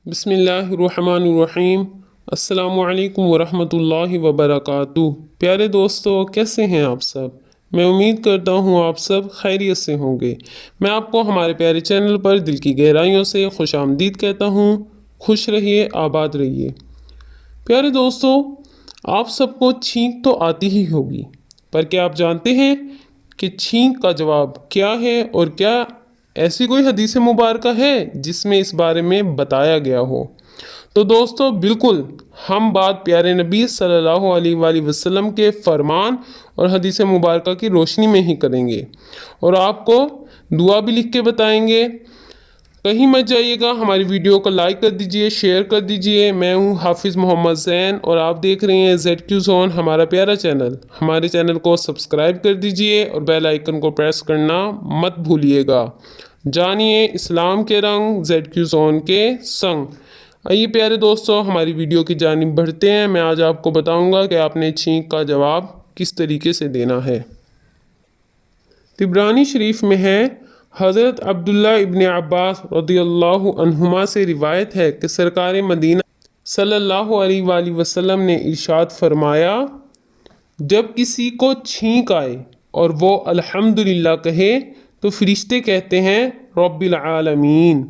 بسم اللہ الرحمن الرحیم۔ السلام علیکم ورحمۃ اللہ وبرکاتہ۔ پیارے دوستو، کیسے ہیں آپ سب؟ میں امید کرتا ہوں آپ سب خیریت سے ہوں گے۔ میں آپ کو ہمارے پیارے چینل پر دل کی گہرائیوں سے خوش آمدید کہتا ہوں۔ خوش رہیے، آباد رہیے۔ پیارے دوستو، آپ سب کو چھینک تو آتی ہی ہوگی، پر کیا آپ جانتے ہیں کہ چھینک کا جواب کیا ہے، اور کیا ایسی کوئی حدیث مبارکہ ہے جس میں اس بارے میں بتایا گیا ہو؟ تو دوستو، بالکل ہم بات پیارے نبی صلی اللہ علیہ وآلہ وسلم کے فرمان اور حدیث مبارکہ کی روشنی میں ہی کریں گے، اور آپ کو دعا بھی لکھ کے بتائیں گے۔ کہیں مت جائیے گا، ہماری ویڈیو کو لائک کر دیجئے، شیئر کر دیجئے۔ میں ہوں حافظ محمد زین، اور آپ دیکھ رہے ہیں ZQ زون، ہمارا پیارا چینل۔ ہمارے چینل کو سبسکرائب کر دیجئے اور بیل آئیکن کو پریس کرنا مت بھولیے گا۔ جانیے اسلام کے رنگ ZQ زون کے سنگ۔ آئیے پیارے دوستو، ہماری ویڈیو کی جانب بڑھتے ہیں۔ میں آج آپ کو بتاؤں گا کہ آپ نے چھینک کا جواب کس طریقے سے دینا ہے۔ طبرانی شریف میں ہے، حضرت عبداللہ ابن عباس رضی اللہ عنہما سے روایت ہے کہ سرکار مدینہ صلی اللہ علیہ وآلہ وسلم نے ارشاد فرمایا، جب کسی کو چھینک آئے اور وہ الحمدللہ کہے تو فرشتے کہتے ہیں رب العالمین،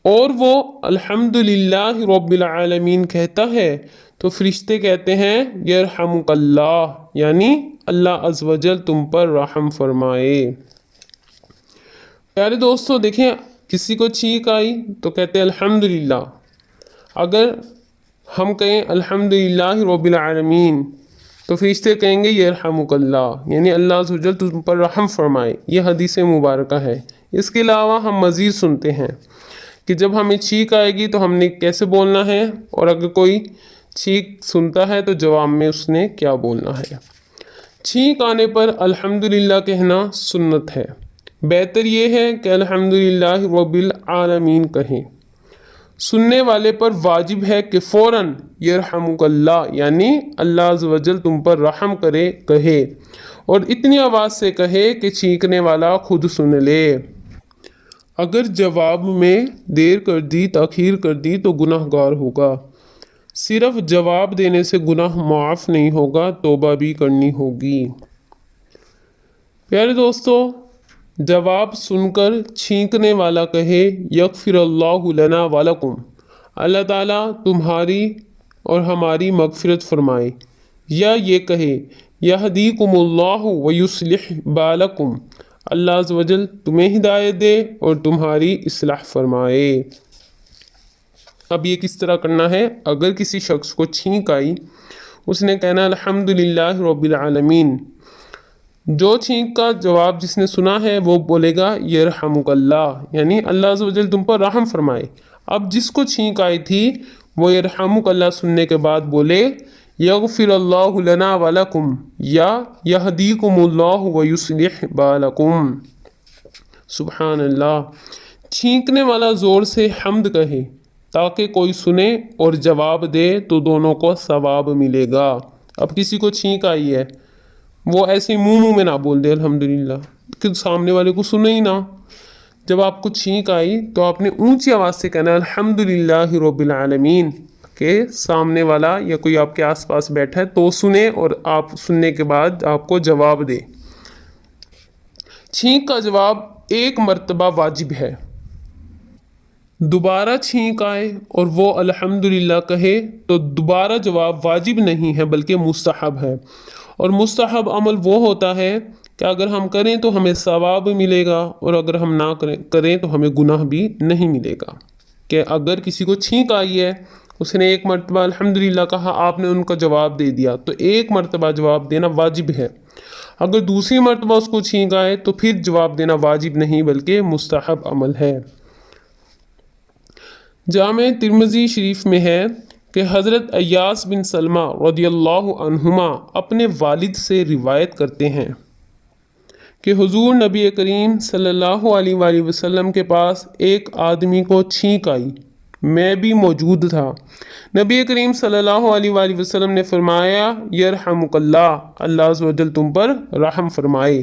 اور وہ الحمدللہ رب العالمین کہتا ہے تو فرشتے کہتے ہیں یرحمک اللہ، یعنی اللہ عز و جل تم پر رحم فرمائے۔ پیارے دوستو، دیکھیں، کسی کو چھینک آئی تو کہتے ہیں الحمدللہ۔ اگر ہم کہیں الحمدللہ رب العالمین تو فرشتے کہیں گے یرحمک اللہ، یعنی اللہ عز و جل تم پر رحم فرمائے۔ یہ حدیث مبارکہ ہے۔ اس کے علاوہ ہم مزید سنتے ہیں کہ جب ہمیں چھینک آئے گی تو ہم نے کیسے بولنا ہے، اور اگر کوئی چھینک سنتا ہے تو جواب میں اس نے کیا بولنا ہے۔ چھینک آنے پر الحمدللہ کہنا سنت ہے۔ بہتر یہ ہے کہ الحمدللہ رب العالمین کہیں۔ سننے والے پر واجب ہے کہ فوراً یرحمک اللہ، یعنی اللہ عز و جل تم پر رحم کرے کہے، اور اتنی آواز سے کہے کہ چھینکنے والا خود سن لے۔ اگر جواب میں دیر کر دی، تاخیر کر دی تو گناہ گار ہوگا۔ صرف جواب دینے سے گناہ معاف نہیں ہوگا، توبہ بھی کرنی ہوگی۔ پیارے دوستو، جواب سن کر چھینکنے والا کہے یغفر اللہ لنا ولکم، اللہ تعالیٰ تمہاری اور ہماری مغفرت فرمائے، یا یہ کہے یہدیکم اللہ ویصلح بالکم، اللہ عز و جل تمہیں ہدایت دے اور تمہاری اصلاح فرمائے۔ اب یہ کس طرح کرنا ہے؟ اگر کسی شخص کو چھینک آئی، اس نے کہنا الحمدللہ رب العالمین۔ جو چھینک کا جواب جس نے سنا ہے وہ بولے گا یرحمک اللہ، یعنی اللہ عز و جل تم پر رحم فرمائے۔ اب جس کو چھینک آئی تھی وہ یرحمک اللہ سننے کے بعد بولے یغفر اللہ لنا ولکم، یا یہدیکم اللہ ویصلح بالکم۔ سبحان اللہ۔ چھینکنے والا زور سے حمد کہے تاکہ کوئی سنے اور جواب دے تو دونوں کو ثواب ملے گا۔ اب کسی کو چھینک آئی ہے، وہ ایسے منہ میں نہ بول دے الحمدللہ کہ سامنے والے کو سنے ہی نہ۔ جب آپ کو چھینک آئی تو آپ نے اونچی آواز سے کہنا الحمدللہ رب العالمین، کہ سامنے والا یا کوئی آپ کے آس پاس بیٹھا ہے تو سنے، اور آپ سننے کے بعد آپ کو جواب دے۔ چھینک کا جواب ایک مرتبہ واجب ہے۔ دوبارہ چھینک آئے اور وہ الحمدللہ کہے تو دوبارہ جواب واجب نہیں ہے بلکہ مستحب ہے، اور مستحب عمل وہ ہوتا ہے کہ اگر ہم کریں تو ہمیں ثواب ملے گا، اور اگر ہم نہ کریں تو ہمیں گناہ بھی نہیں ملے گا۔ کہ اگر کسی کو چھینک آئی ہے، اس نے ایک مرتبہ الحمدللہ کہا، آپ نے ان کا جواب دے دیا، تو ایک مرتبہ جواب دینا واجب ہے۔ اگر دوسری مرتبہ اس کو چھینک آئے تو پھر جواب دینا واجب نہیں بلکہ مستحب عمل ہے۔ جامع ترمذی شریف میں ہے کہ حضرت ایاس بن سلمہ رضی اللہ عنہما اپنے والد سے روایت کرتے ہیں کہ حضور نبی کریم صلی اللہ علیہ وآلہ وسلم کے پاس ایک آدمی کو چھینک آئی، میں بھی موجود تھا۔ نبی کریم صلی اللہ علیہ وآلہ وسلم نے فرمایا یرحمک اللہ، اللہ عز و جل تم پر رحم فرمائے۔